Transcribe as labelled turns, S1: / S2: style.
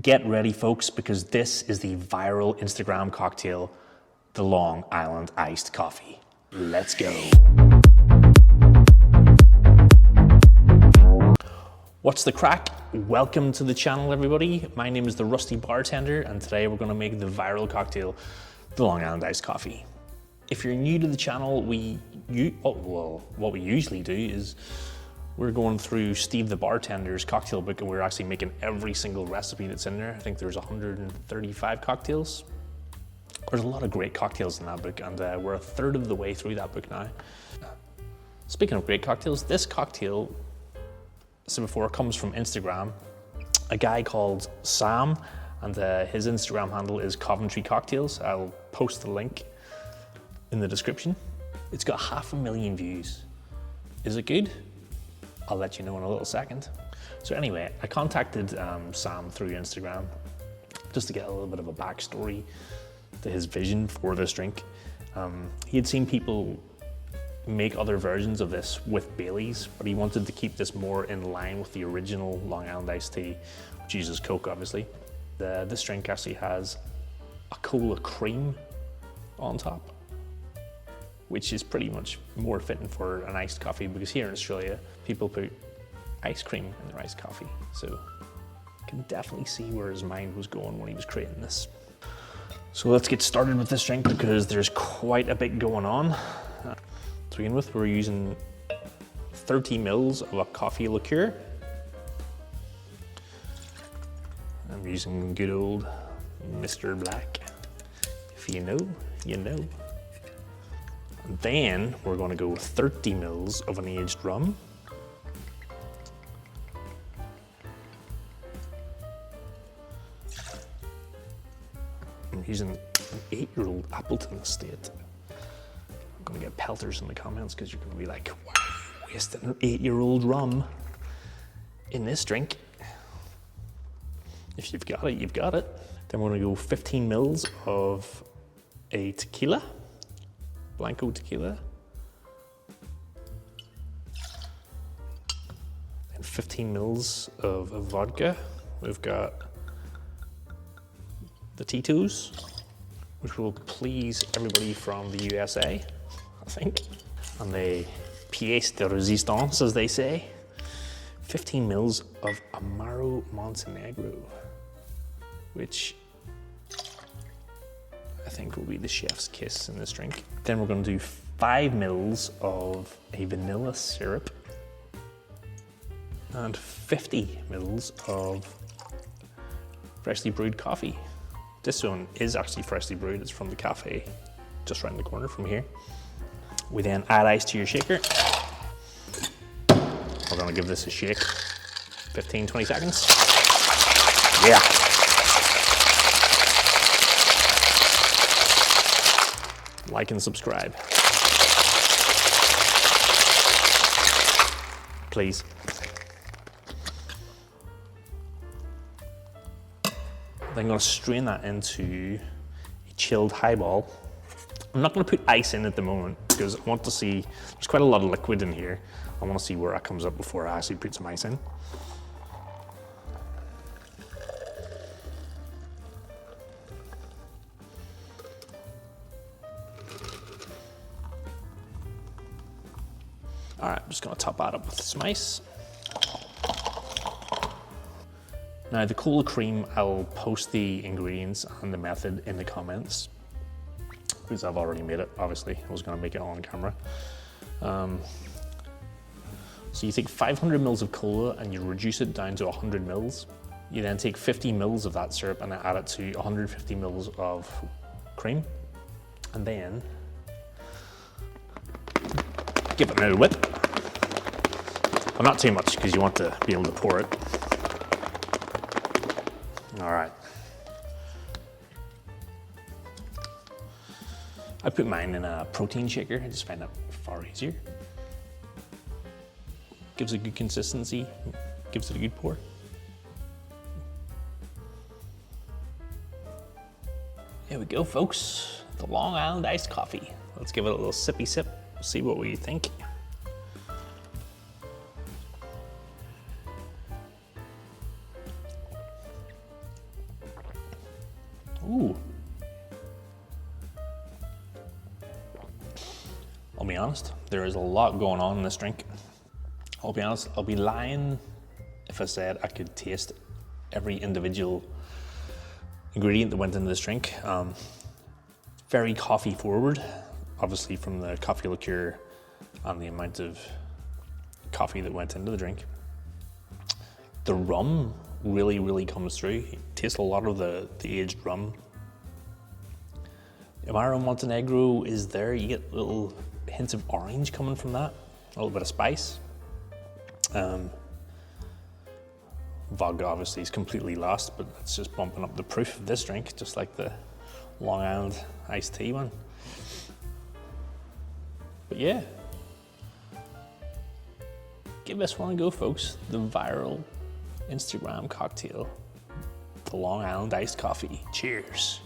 S1: Get ready, folks, because this is the viral Instagram cocktail, the Long Island Iced Coffee. Let's go. What's the crack? Welcome to the channel, everybody. My name is the Rusty Bartender, and today we're gonna make the viral cocktail, the Long Island Iced Coffee. If you're new to the channel, what we usually do is we're going through Steve the Bartender's cocktail book, and we're actually making every single recipe that's in there. I think there's 135 cocktails. There's a lot of great cocktails in that book, and we're a third of the way through that book now. Speaking of great cocktails, this cocktail, so before, it comes from Instagram. A guy called Sam, and his Instagram handle is Coventry Cocktails. I'll post the link in the description. It's got 500,000 views. Is it good? I'll let you know in a little second. So anyway, I contacted Sam through Instagram just to get a little bit of a backstory to his vision for this drink. He had seen people make other versions of this with Baileys, but he wanted to keep this more in line with the original Long Island iced tea, which uses Coke, obviously. This drink actually has a cola cream on top, which is pretty much more fitting for an iced coffee, because here in Australia, people put ice cream in their iced coffee. So I can definitely see where his mind was going when he was creating this. So let's get started with this drink, because there's quite a bit going on. To begin with, we're using 30 mils of a coffee liqueur. I'm using good old Mr. Black. If you know, you know. And then we're going to go with 30 mils of an aged rum. I'm using an 8-year-old Appleton Estate. I'm going to get pelters in the comments, because you're going to be like, why are you wasting an 8-year-old rum in this drink? If you've got it, you've got it. Then we're going to go 15 mils of a tequila. Blanco tequila, and 15 mils of vodka. We've got the Tito's, which will please everybody from the USA, I think, and the pièce de résistance, as they say. 15 mils of Amaro Montenegro, which I think will be the chef's kiss in this drink. Then we're going to do 5 mils of a vanilla syrup and 50 mils of freshly brewed coffee. This one is actually freshly brewed. It's from the cafe just around the corner from here. We then add ice to your shaker. We're going to give this a shake, 15-20 seconds. Yeah. Like and subscribe, please. Then I'm going to strain that into a chilled highball. I'm not going to put ice in at the moment, because I want to see, there's quite a lot of liquid in here. I want to see where that comes up before I actually put some ice in. All right, I'm just gonna top that up with some ice. Now the cola cream, I'll post the ingredients and the method in the comments, because I've already made it, obviously. I was gonna make it on camera. So you take 500 mils of cola and you reduce it down to 100 mils. You then take 50 mils of that syrup and add it to 150 mils of cream. And then give it a little whip. Well, not too much, because you want to be able to pour it. All right. I put mine in a protein shaker. I just find that far easier. Gives a good consistency, gives it a good pour. Here we go, folks. The Long Island iced coffee. Let's give it a little sippy sip, see what we think. Ooh. I'll be honest, there is a lot going on in this drink. I'll be honest, I'll be lying if I said I could taste every individual ingredient that went into this drink. Very coffee forward, obviously from the coffee liqueur and the amount of coffee that went into the drink. The rum really comes through. You taste a lot of the aged rum. Amaro Montenegro is there. You get little hints of orange coming from that, a little bit of spice. Vodka obviously is completely lost, but it's just bumping up the proof of this drink, just like the Long Island iced tea one. But yeah, give this one a go, folks. The viral Instagram cocktail, the Long Island iced coffee. Cheers.